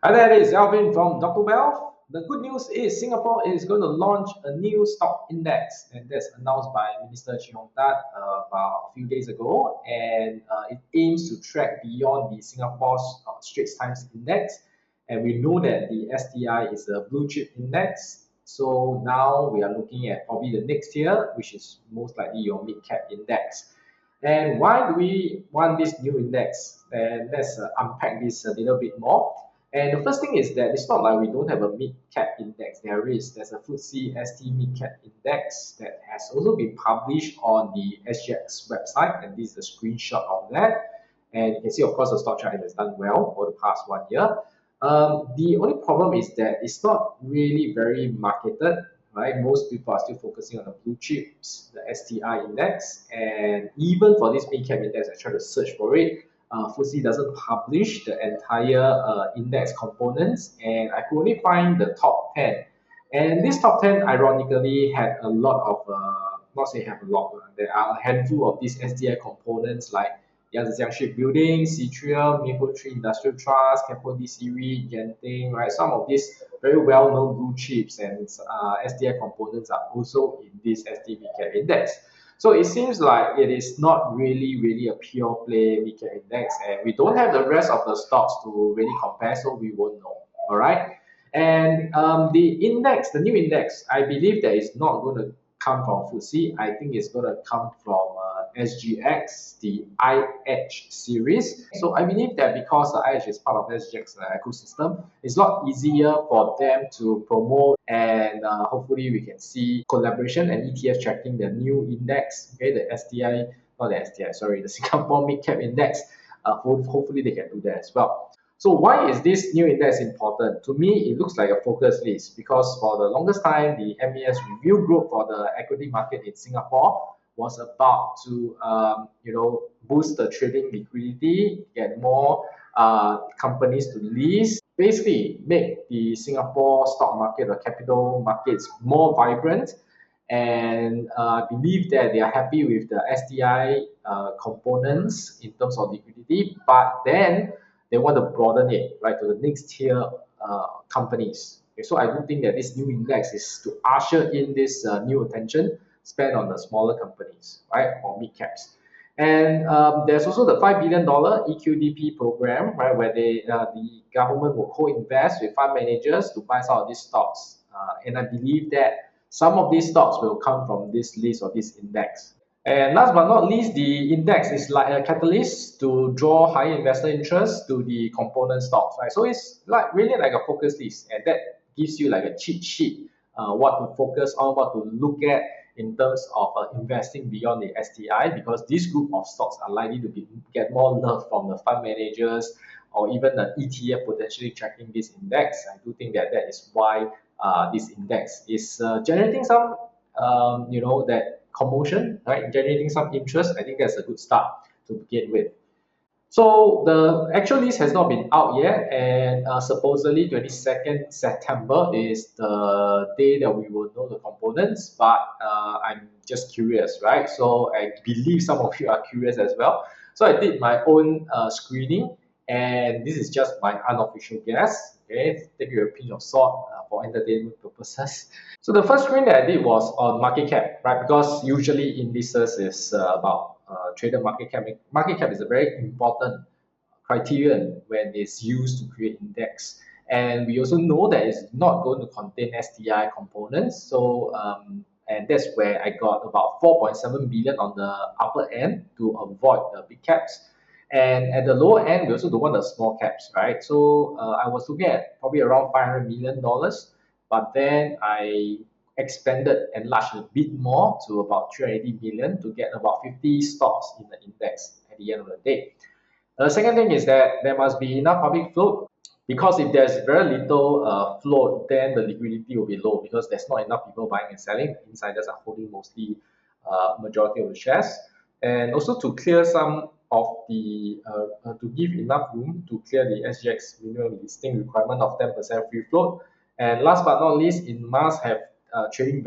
Hi there, it's Alvin from Dr. Wealth. The good news is Singapore is going to launch a new stock index, and that's announced by Minister Chee Hong Tat about a few days ago. And it aims to track beyond the Singapore's Straits Times Index. And we know that the STI is a blue chip index. So now we are looking at probably the next tier, which is most likely your mid-cap index. And why do we want this new index? And let's unpack this a little bit more. And the first thing is that it's not like we don't have a mid-cap index. There's a FTSE ST mid-cap index that has also been published on the SGX website, and this is a screenshot of that. And you can see, of course, the stock chart has done well over the past 1 year. The only problem is that it's not really very marketed, right? Most people are still focusing on the blue chips, the STI index, and even for this mid-cap index, I try to search for it. FTSE doesn't publish the entire index components, and I could only find the top 10. And this top 10, ironically, had a lot of, not say have a lot, there are a handful of these STI components like Yangtze Shipbuilding, Citral, Mapletree Industrial Trust, Keppel DC REIT, Genting, right? Some of these very well-known blue chips and STI components are also in this ST Mid-Cap Index. So it seems like it is not really a pure play mid-cap index, and we don't have the rest of the stocks to really compare, so we won't know. All right. And the index, the new index, I believe that is not going to come from FTSE. I think it's going to come from SGX, the IH series. So I believe that because the IH is part of SGX ecosystem, it's a lot easier for them to promote, and hopefully we can see collaboration and ETF tracking the new index, okay, the STI, not the STI, sorry, the Singapore Mid Cap Index. Hopefully they can do that as well. So why is this new index important? To me, it looks like a focus list because for the longest time, the MAS review group for the equity market in Singapore was about to boost the trading liquidity, get more companies to list, basically make the Singapore stock market or capital markets more vibrant. And I believe that they are happy with the STI components in terms of liquidity, but then they want to broaden it right to the next tier companies. Okay, so I do think that this new index is to usher in this new attention spent on the smaller companies, right, or mid caps. And there's also the $5 billion EQDP program, right, where the government will co-invest with fund managers to buy some of these stocks. And I believe that some of these stocks will come from this list or this index. And last but not least, the index is like a catalyst to draw higher investor interest to the component stocks, right? So it's like really like a focus list, and that gives you like a cheat sheet, what to focus on, what to look at in terms of investing beyond the STI, because this group of stocks are likely to get more love from the fund managers or even the ETF potentially tracking this index. I do think that that is why this index is generating some, that commotion, right? Generating some interest. I think that's a good start to begin with. So the actual list has not been out yet, and supposedly 22nd September is the day that we will know the components, but I'm just curious, right? So I believe some of you are curious as well. So I did my own screening, and this is just my unofficial guess, okay? Take it with a pinch of salt for entertainment purposes. So the first screen that I did was on market cap, right? Because usually indices is about traded market cap. Market cap is a very important criterion when it's used to create index. And we also know that it's not going to contain STI components. So, and that's where I got about 4.7 billion on the upper end to avoid the big caps. And at the lower end, we also don't want the small caps, right? So I was looking at probably around $500 million, but then I expanded and enlarged a bit more to about 380 million to get about 50 stocks in the index at the end of the day. The second thing is that there must be enough public float, because if there's very little float, then the liquidity will be low because there's not enough people buying and selling. The insiders are holding mostly majority of the shares. And also to clear some of the, to give enough room to clear the SGX minimum listing requirement of 10% free float. And last but not least, it must have trading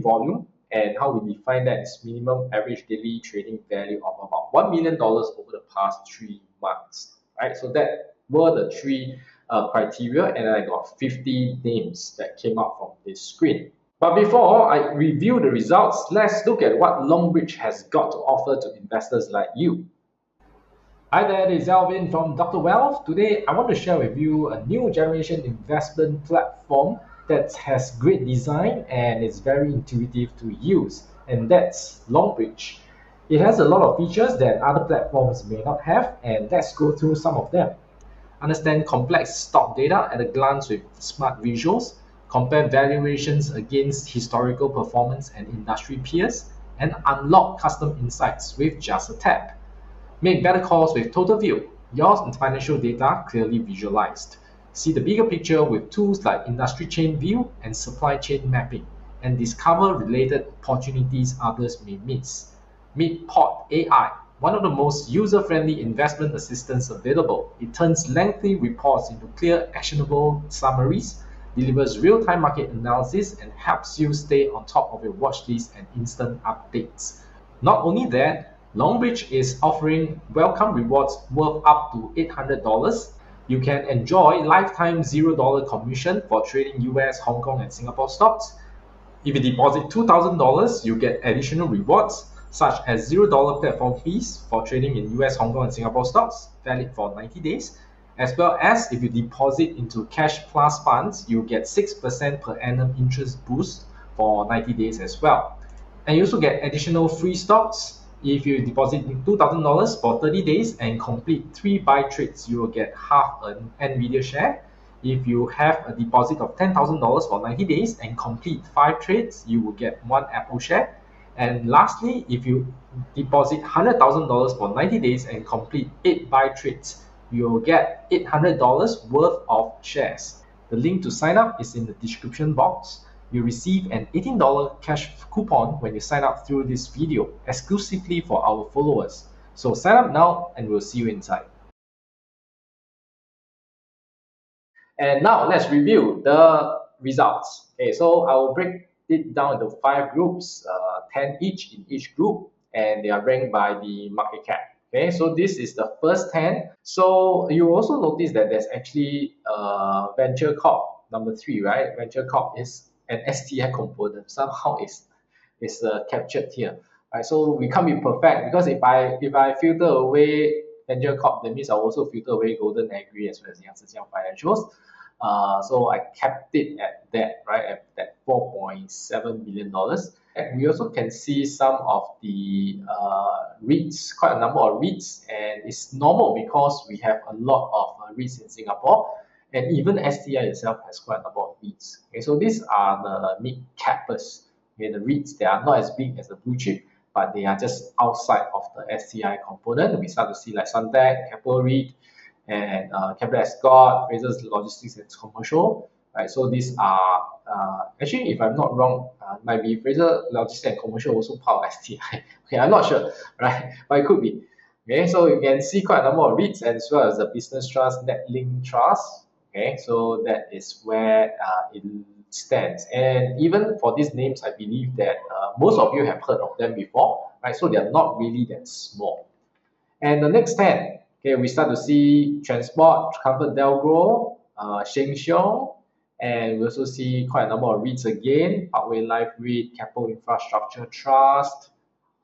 volume, and how we define that is minimum average daily trading value of about $1 million over the past 3 months, right? So that were the three criteria, and I got 50 names that came up from this screen. But before I review the results, let's look at what Longbridge has got to offer to investors like you. Hi there, this is Alvin from Dr. Wealth. Today, I want to share with you a new generation investment platform that has great design and is very intuitive to use, and that's Longbridge. It has a lot of features that other platforms may not have, and let's go through some of them. Understand complex stock data at a glance with smart visuals, compare valuations against historical performance and industry peers, and unlock custom insights with just a tap. Make better calls with Total View, your financial data clearly visualized. See the bigger picture with tools like Industry Chain View and Supply Chain Mapping, and discover related opportunities others may miss. Meet Pod AI, one of the most user-friendly investment assistants available. It turns lengthy reports into clear, actionable summaries, delivers real-time market analysis, and helps you stay on top of your watch list and instant updates. Not only that, Longbridge is offering welcome rewards worth up to $800. You can enjoy lifetime $0 commission for trading US, Hong Kong, and Singapore stocks. If you deposit $2,000, you get additional rewards such as $0 platform fees for trading in US, Hong Kong, and Singapore stocks, valid for 90 days. As well as if you deposit into Cash Plus funds, you get 6% per annum interest boost for 90 days as well. And you also get additional free stocks. If you deposit $2,000 for 30 days and complete 3 buy trades, you will get half an NVIDIA share. If you have a deposit of $10,000 for 90 days and complete 5 trades, you will get 1 Apple share. And lastly, if you deposit $100,000 for 90 days and complete 8 buy trades, you will get $800 worth of shares. The link to sign up is in the description box. You receive an $18 cash coupon when you sign up through this video, exclusively for our followers. So sign up now and we'll see you inside. And now let's review the results. Okay, so I will break it down into 5 groups, 10 each in each group, and they are ranked by the market cap. Okay, so this is the first 10. So you also notice that there's actually Venture Corp, number 3, right? Venture Corp is an STI component. Somehow is captured here. Right? So we can't be perfect, because if I filter away Venture Corp, that means I'll also filter away Golden Agri as well as Yang Financials. So I kept it at that, right, at that $4.7 billion. And we also can see some of the REITs, quite a number of REITs, and it's normal because we have a lot of REITs in Singapore, and even STI itself has quite a number of REITs. Okay, so these are the mid-cappers. Okay, the REITs, they are not as big as the blue chip, but they are just outside of the STI component. We start to see like Suntec, Capital REIT, and Capital Escort, Fraser's Logistics and Commercial. Right, so these are actually, if I'm not wrong, might be Fraser Logistics and Commercial also part of STI. Okay, I'm not sure, right? But it could be. Okay, so you can see quite a number of REITs, as well as the Business Trust, Netlink Trust. Okay, so that is where it stands. And even for these names, I believe that most of you have heard of them before, right? So they are not really that small. And the next 10, okay, we start to see Transport, ComfortDelGro, Sheng Siong, and we also see quite a number of REITs again: Parkway Life REIT, Capital Infrastructure Trust,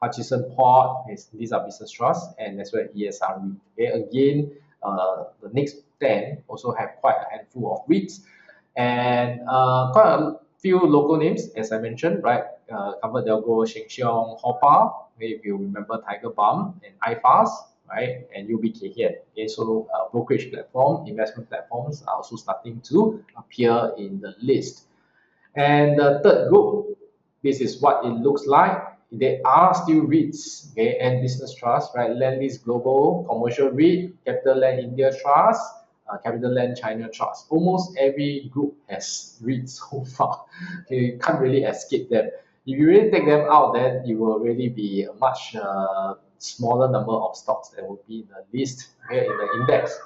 Hutchison Port. These are business trusts, and as well as ESR REIT. Okay, again, the next 10 also have quite a handful of REITs, and quite a few local names, as I mentioned, right? ComfortDelGro, Sheng Siong, Hoppa, if you remember Tiger Balm, and iFast, right? And UBK here. Okay, so brokerage platform, investment platforms are also starting to appear in the list. And the third group, this is what it looks like. There are still REITs, okay, and business trusts, right? Lendlease Global, Commercial REIT, Capital Land India Trust, Capital Land China Trust. Almost every group has REITs so far. Okay, you can't really escape them. If you really take them out, then it will really be a much smaller number of stocks that will be in the list, okay, in the index.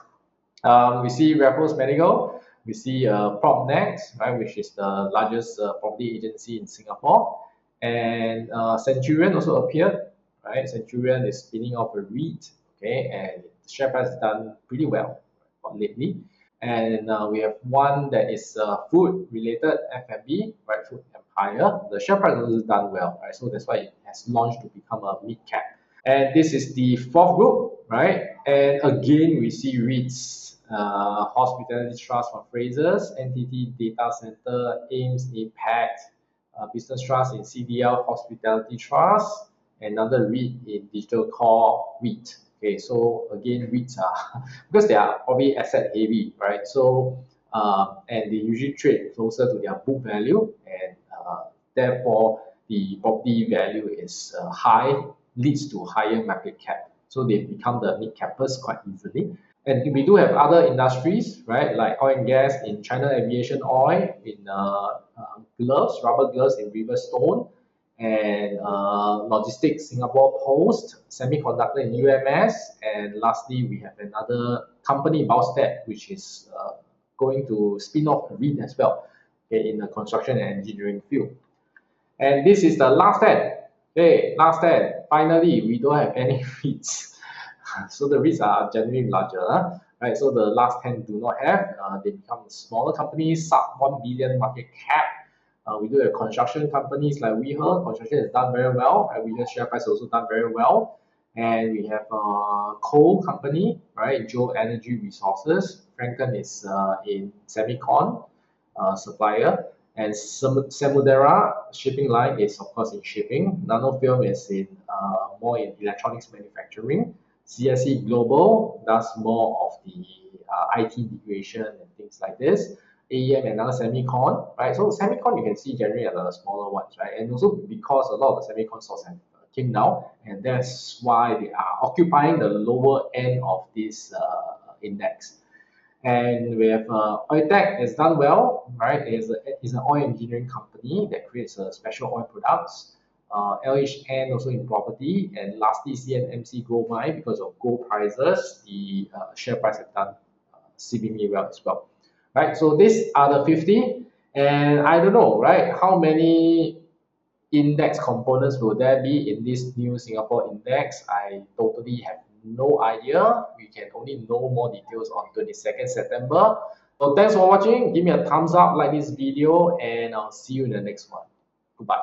We see Raffles Medical, we see PropNext, right, which is the largest property agency in Singapore, and Centurion also appeared, right? Centurion is spinning off a REIT, okay, and the share price has done pretty well lately. And we have one that is food related, F&B, right? Food Empire. The share price has done well, right? So that's why it has launched to become a mid cap. And this is the fourth group, right? And again, we see REITs, Hospitality Trust from Frasers, NTT Data Center, Ames Impact, Business Trust in CDL Hospitality Trust, another REIT in Digital Core REIT. Okay, so again, REITs are because they are probably asset heavy, right? So and they usually trade closer to their book value, and therefore the property value is high, leads to higher market cap. So they become the mid cappers quite easily. And we do have other industries, right, like oil and gas in China Aviation Oil, in gloves, rubber gloves in Riverstone, and logistics Singapore Post, semiconductor in UMS, and lastly we have another company, Baustat, which is going to spin off a REIT as well, okay, in the construction and engineering field. And this is the last 10. Okay, last 10. Finally, we don't have any REITs. So the REITs are generally larger, right? So the last 10 do not have. They become smaller companies, sub 1 billion market cap. We do have construction companies like WeHer. Construction has done very well. Right? WeHer share price also done very well. And we have a coal company, right? Joe Energy Resources. Franken is in semicon supplier. And Samudera shipping line is of course in shipping. Nanofilm is in more in electronics manufacturing. CSE Global does more of the IT integration and things like this. AEM and another semicon, right? So semicon you can see generally are the smaller ones, right? And also because a lot of the semicon stocks have came down, and that's why they are occupying the lower end of this index. And we have Oiltech has done well, right? It's an oil engineering company that creates special oil products. LHN also in property, and lastly CNMC Gold Mine, because of gold prices, the share price have done seemingly well as well, right? So these are the 50, and I don't know, right? How many index components will there be in this new Singapore index? I totally have no idea. We can only know more details on 22nd September. So thanks for watching. Give me a thumbs up, like this video, and I'll see you in the next one. Goodbye.